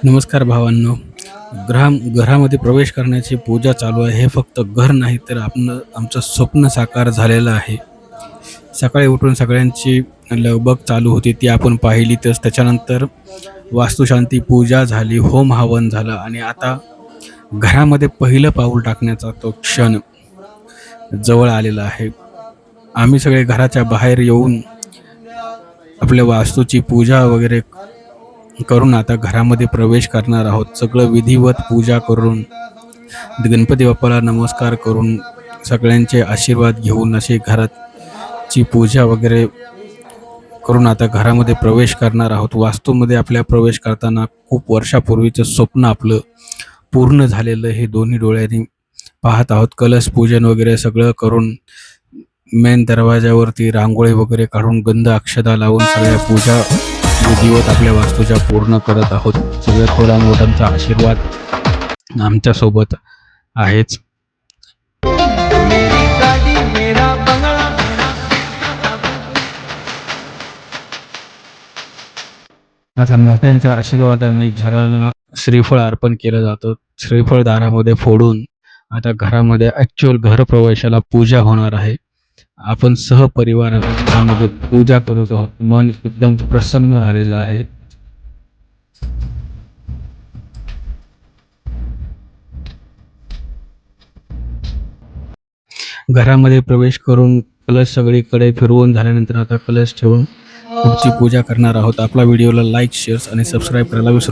नमस्कार भावांनो. घरामध्ये प्रवेश करण्याची पूजा चालू आहे. हे फक्त घर नाही तर आमचं स्वप्न साकार झालेलं आहे. सकाळी उठून सगळ्यांची लगबग चालू होती ती आपण पाहिलीतच. त्याच्यानंतर वास्तुशांती पूजा झाली, होम हवन झालं आणि आता घरामध्ये पहिलं पाऊल टाकण्याचा तो क्षण जवळ आलेला आहे. आम्ही सगळे घराच्या बाहेर येऊन आपल्या वास्तूची पूजा वगैरे करून आता घरामध्ये प्रवेश करणार आहोत. सगळं विधिवत पूजा करून गणपती बाप्पाला नमस्कार करून सगळ्यांचे आशीर्वाद घेऊन अशी घराची पूजा वगैरे करून आता घरामध्ये प्रवेश करणार आहोत. वास्तूमध्ये आपल्या प्रवेश करताना खूप वर्षापूर्वीचं स्वप्न आपलं पूर्ण झालेलं हे दोन्ही डोळ्यांनी पाहत आहोत. कलश पूजन वगैरे सगळं करून मेन दरवाजावरती रांगोळी वगैरे काढून गंध अक्षता लावून सगळ्या पूजा विधिवत आपल्या वास्तूच्या पूर्ण करत आहोत. सगळ्या थोड्या मोठ्यांचा आशीर्वाद आमच्यासोबत आहेच. आता मोठ्यांच्या आशीर्वादाने घराला श्रीफळ अर्पण केलं जातं. श्रीफळ दारामध्ये फोडून आता घरामध्ये ॲक्च्युअल घरप्रवेशाला पूजा होणार आहे. आपण सहपरिवार घरामध्ये पूजा करत आहोत. मन एकदम प्रसन्न झालेलं आहे. घरामध्ये प्रवेश करून कलश सगळीकडे फिरवून झाल्यानंतर आता कलश ठेवून पुढची पूजा करणार आहोत. आपला व्हिडिओला लाईक, शेअर्स आणि सबस्क्राईब करायला विसरू नका.